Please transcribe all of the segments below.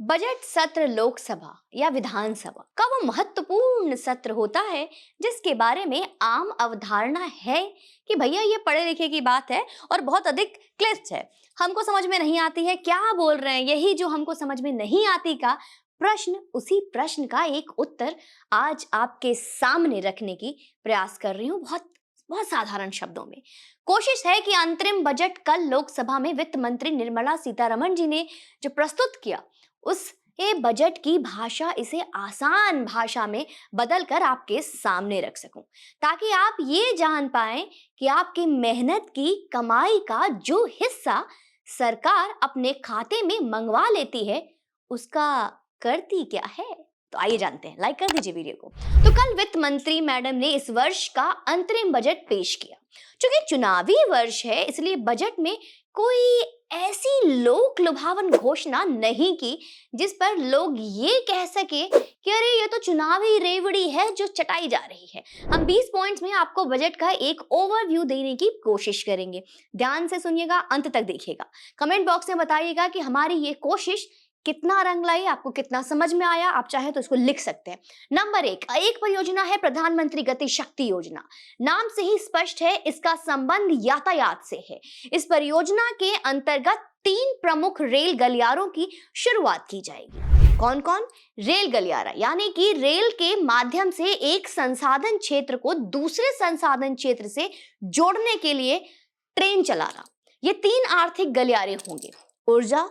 Budget सत्र लोकसभा या विधानसभा का वो महत्वपूर्ण सत्र होता है जिसके बारे में आम अवधारणा है कि भैया ये पढ़े लिखे की बात है और बहुत अधिक क्लिष्ट है, हमको समझ में नहीं आती है, क्या बोल रहे हैं। यही जो हमको समझ में नहीं आती का प्रश्न, उसी प्रश्न का एक उत्तर आज आपके सामने रखने की प्रयास कर रही हूँ। बहुत बहुत साधारण शब्दों में कोशिश है कि अंतरिम बजट कल लोकसभा में वित्त मंत्री निर्मला सीतारमण जी ने जो प्रस्तुत किया, उस ये बजट की भाषा, इसे आसान भाषा में बदलकर आपके सामने रख सकूं, ताकि आप ये जान पाएं कि आपकी मेहनत की कमाई का जो हिस्सा सरकार अपने खाते में मंगवा लेती है, उसका करती क्या है। तो आइए जानते हैं, लाइक कर दीजिए वीडियो को। तो कल वित्त मंत्री मैडम ने इस वर्ष का अंतरिम बजट पेश किया। चूंकि चुनावी वर्ष है, इसलिए बजट में कोई ऐसी लोक लुभावन घोषणा नहीं की जिस पर लोग ये कह सके कि अरे ये तो चुनावी रेवड़ी है जो चटाई जा रही है। हम 20 पॉइंट्स में आपको बजट का एक ओवरव्यू देने की कोशिश करेंगे। ध्यान से सुनिएगा, अंत तक देखिएगा। कमेंट बॉक्स में बताइएगा कि हमारी ये कोशिश कितना रंग लाई, आपको कितना समझ में आया। आप चाहे तो इसको लिख सकते हैं। नंबर एक परियोजना है प्रधानमंत्री गति शक्ति योजना। नाम से ही स्पष्ट है, इसका संबंध यातायात से है। इस परियोजना के अंतर्गत 3 प्रमुख रेल गलियारों की शुरुआत की जाएगी। कौन कौन? रेल गलियारा यानी कि रेल के माध्यम से एक संसाधन क्षेत्र को दूसरे संसाधन क्षेत्र से जोड़ने के लिए ट्रेन चलाना। ये 3 आर्थिक गलियारे होंगे: ऊर्जा,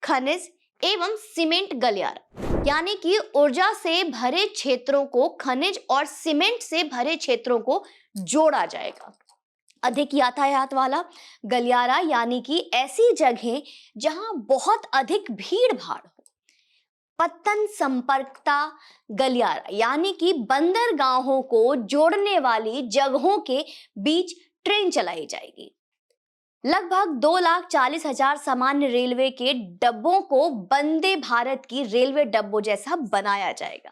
खनिज एवं सीमेंट गलियारा। यानी कि ऊर्जा से भरे क्षेत्रों को खनिज और सीमेंट से भरे क्षेत्रों को जोड़ा जाएगा। अधिक यातायात वाला गलियारा यानी कि ऐसी जगह जहां बहुत अधिक भीड़ भाड़ हो। पत्तन संपर्कता गलियारा यानी कि बंदरगाहों को जोड़ने वाली जगहों के बीच ट्रेन चलाई जाएगी। लगभग 2,40,000 सामान्य रेलवे के डब्बों को वंदे भारत की रेलवे डब्बों जैसा बनाया जाएगा।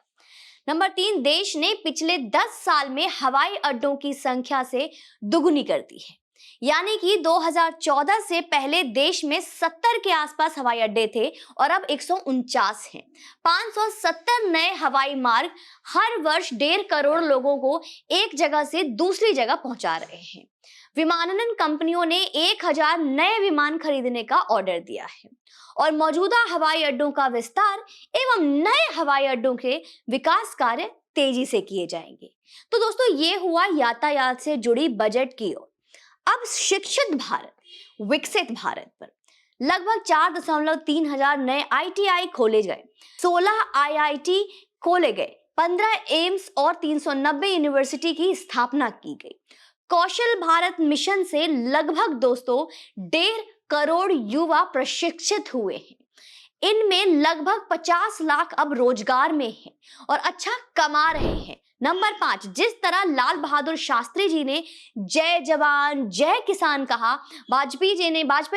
नंबर 3, देश ने पिछले 10 साल में हवाई अड्डों की संख्या से दुगुनी कर दी है। यानी कि 2014 से पहले देश में 70 के आसपास हवाई अड्डे थे और अब 149 हैं। 570 नए हवाई मार्ग हर वर्ष 1.5 करोड़ लोगों को एक जगह से दूसरी जगह पहुंचा रहे हैं। विमानन कंपनियों ने 1000 नए विमान खरीदने का ऑर्डर दिया है और मौजूदा हवाई अड्डों का विस्तार एवं नए हवाई अड्डों के विकास कार्य तेजी से किए जाएंगे। तो दोस्तों, ये हुआ यातायात से जुड़ी बजट की ओर। अब शिक्षित भारत, विकसित भारत पर लगभग 4.3 हजार नए ITI खोले गए, 16 IIT खोले गए, 15 एम्स और 390 यूनिवर्सिटी की स्थापना की गई। कौशल भारत मिशन से लगभग दोस्तों 1.5 करोड़ युवा प्रशिक्षित हुए हैं। इनमें लगभग 50 लाख अब रोजगार में हैं और अच्छा कमा रहे हैं। नंबर 5, जिस तरह लाल बहादुर शास्त्री जी ने जय जवान जय किसान कहा, वाजपेयी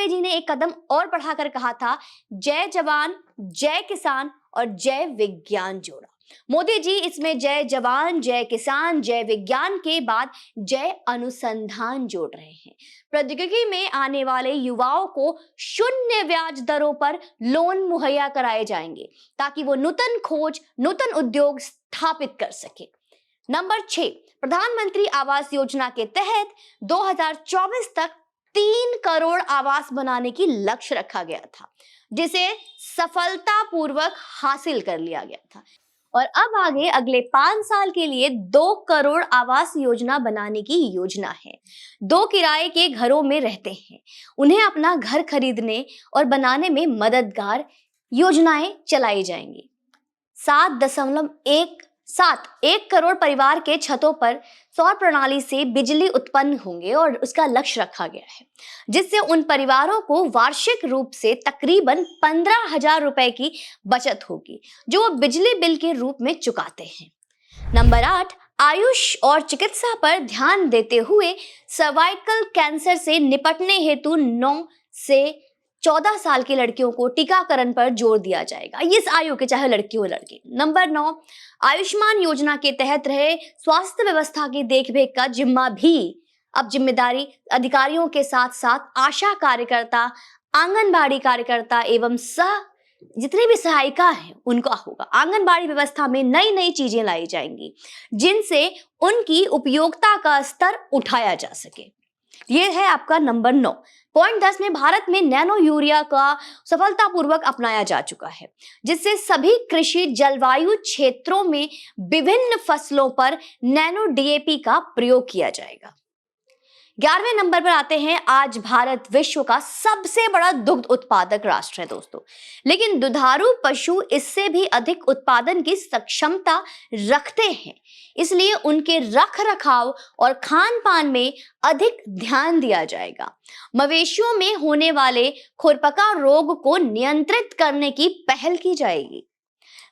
जी ने एक कदम और बढ़ाकर कहा था जय जवान जय किसान और जय विज्ञान जोड़ा। मोदी जी इसमें जय जवान जय किसान जय विज्ञान के बाद जय अनुसंधान जोड़ रहे हैं। प्रौद्योगिकी में आने वाले युवाओं को शून्य ब्याज दरों पर लोन मुहैया कराए जाएंगे ताकि वो नूतन खोज, नूतन उद्योग स्थापित कर सके। नंबर 6, प्रधानमंत्री आवास योजना के तहत 2024 तक 3 करोड़ आवास बनाने की लक्ष्य रखा गया था, जिसे सफलतापूर्वक हासिल कर लिया गया था और अब आगे अगले 5 साल के लिए 2 करोड़ आवास योजना बनाने की योजना है। 2 किराए के घरों में रहते हैं, उन्हें अपना घर खरीदने और बनाने में मददगार योजनाएं चलाई जाएंगी। 1 करोड़ परिवार के छतों पर सौर प्रणाली से बिजली उत्पन्न होंगे और उसका लक्ष्य रखा गया है, जिससे उन परिवारों को वार्षिक रूप से तकरीबन 15,000 रुपए की बचत होगी, जो वो बिजली बिल के रूप में चुकाते हैं। नंबर 8, आयुष और चिकित्सा पर ध्यान देते हुए सर्वाइकल कैंसर से निपटने हेतु 9 से 14 साल की लड़कियों को टीकाकरण पर जोर दिया जाएगा, इस आयु के, चाहे लड़की हो लड़के। नंबर 9, आयुष्मान योजना के तहत रहे स्वास्थ्य व्यवस्था की देखरेख का जिम्मा भी अब जिम्मेदारी अधिकारियों के साथ साथ आशा कार्यकर्ता, आंगनबाड़ी कार्यकर्ता एवं सह जितनी भी सहायिका है उनका होगा। आंगनबाड़ी व्यवस्था में नई नई चीजें लाई जाएंगी जिनसे उनकी उपयोगिता का स्तर उठाया जा सके। ये है आपका नंबर 9। पॉइंट 10 में भारत में नैनो यूरिया का सफलतापूर्वक अपनाया जा चुका है, जिससे सभी कृषि जलवायु क्षेत्रों में विभिन्न फसलों पर नैनो डीएपी का प्रयोग किया जाएगा। 11वें नंबर पर आते हैं। आज भारत विश्व का सबसे बड़ा दुग्ध उत्पादक राष्ट्र है दोस्तों, लेकिन दुधारू पशु इससे भी अधिक उत्पादन की सक्षमता रखते हैं, इसलिए उनके रख रखाव और खान पान में अधिक ध्यान दिया जाएगा। मवेशियों में होने वाले खुरपका रोग को नियंत्रित करने की पहल की जाएगी।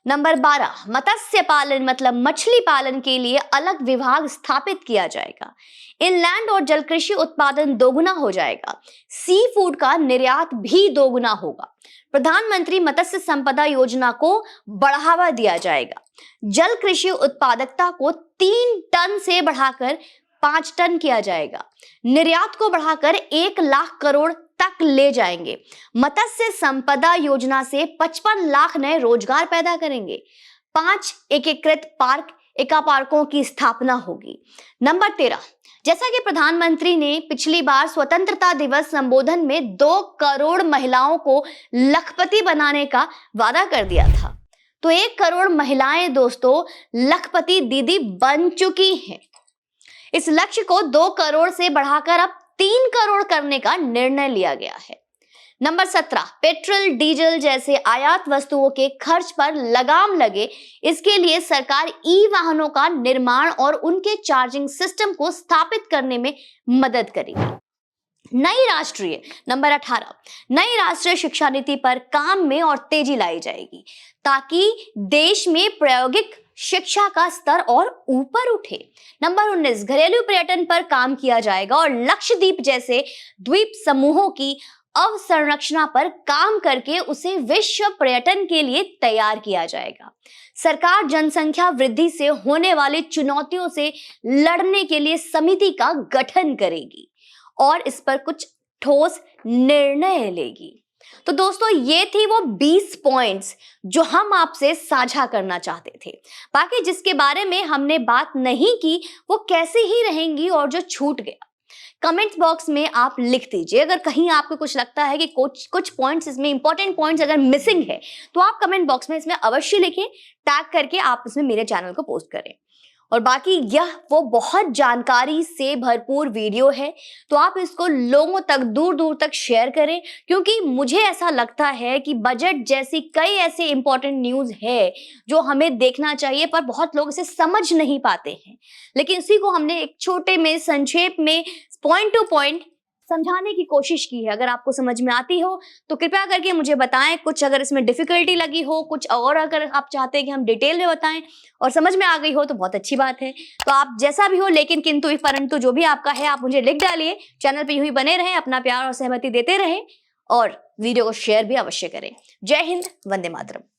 नंबर 12, मत्स्य पालन मतलब मछली पालन के लिए अलग विभाग स्थापित किया जाएगा। इनलैंड और जल कृषि उत्पादन दोगुना हो जाएगा। सी फूड का निर्यात भी दोगुना होगा। प्रधानमंत्री मत्स्य संपदा योजना को बढ़ावा दिया जाएगा। जल कृषि उत्पादकता को 3 टन से बढ़ाकर 5 टन किया जाएगा। निर्यात को बढ़ाकर 1 लाख करोड़ तक ले जाएंगे। मत्स्य संपदा योजना से 55 लाख नए रोजगार पैदा करेंगे। 5 एकीकृत एका पार्कों की स्थापना होगी। नंबर 13, जैसा कि प्रधानमंत्री ने पिछली बार स्वतंत्रता दिवस संबोधन में 2 करोड़ महिलाओं को लखपति बनाने का वादा कर दिया था, तो 1 करोड़ महिलाएं दोस्तों लखपति दीदी बन चुकी हैं। इस लक्ष्य को 2 करोड़ से बढ़ाकर अब 3 करोड़ करने का निर्णय लिया गया है। नंबर 17, पेट्रोल डीजल जैसे आयात वस्तुओं के खर्च पर लगाम लगे, इसके लिए सरकार ई वाहनों का निर्माण और उनके चार्जिंग सिस्टम को स्थापित करने में मदद करेगी। नंबर 18, नई राष्ट्रीय शिक्षा नीति पर काम में और तेजी लाई जाएगी, ताकि देश में प्रायोगिक शिक्षा का स्तर और ऊपर उठे। नंबर 19, घरेलू पर्यटन पर काम किया जाएगा और लक्षद्वीप जैसे द्वीप समूहों की अवसंरचना पर काम करके उसे विश्व पर्यटन के लिए तैयार किया जाएगा। सरकार जनसंख्या वृद्धि से होने वाली चुनौतियों से लड़ने के लिए समिति का गठन करेगी और इस पर कुछ ठोस निर्णय लेगी। तो दोस्तों ये थी वो 20 पॉइंट्स जो हम आपसे साझा करना चाहते थे। बाकी जिसके बारे में हमने बात नहीं की वो कैसे ही रहेंगी और जो छूट गया कमेंट्स बॉक्स में आप लिख दीजिए। अगर कहीं आपको कुछ लगता है कि कुछ पॉइंट्स इसमें इंपॉर्टेंट पॉइंट्स अगर मिसिंग है तो आप कमेंट बॉक्स में इसमें अवश्य लिखें, टैग करके आप इसमें मेरे चैनल को पोस्ट करें। और बाकी यह वो बहुत जानकारी से भरपूर वीडियो है, तो आप इसको लोगों तक दूर दूर तक शेयर करें, क्योंकि मुझे ऐसा लगता है कि बजट जैसी कई ऐसे इंपॉर्टेंट न्यूज़ है जो हमें देखना चाहिए पर बहुत लोग इसे समझ नहीं पाते हैं। लेकिन इसी को हमने एक छोटे में संक्षेप में पॉइंट टू पॉइंट समझाने की कोशिश की है। अगर आपको समझ में आती हो तो कृपया करके मुझे बताएं। कुछ अगर इसमें डिफिकल्टी लगी हो, कुछ और अगर आप चाहते हैं कि हम डिटेल में बताएं और समझ में आ गई हो तो बहुत अच्छी बात है। तो आप जैसा भी हो, लेकिन किंतु परंतु जो भी आपका है आप मुझे लिख डालिए। चैनल पे यूं ही बने रहें, अपना प्यार और सहमति देते रहें और वीडियो को शेयर भी अवश्य करें। जय हिंद, वंदे मातरम।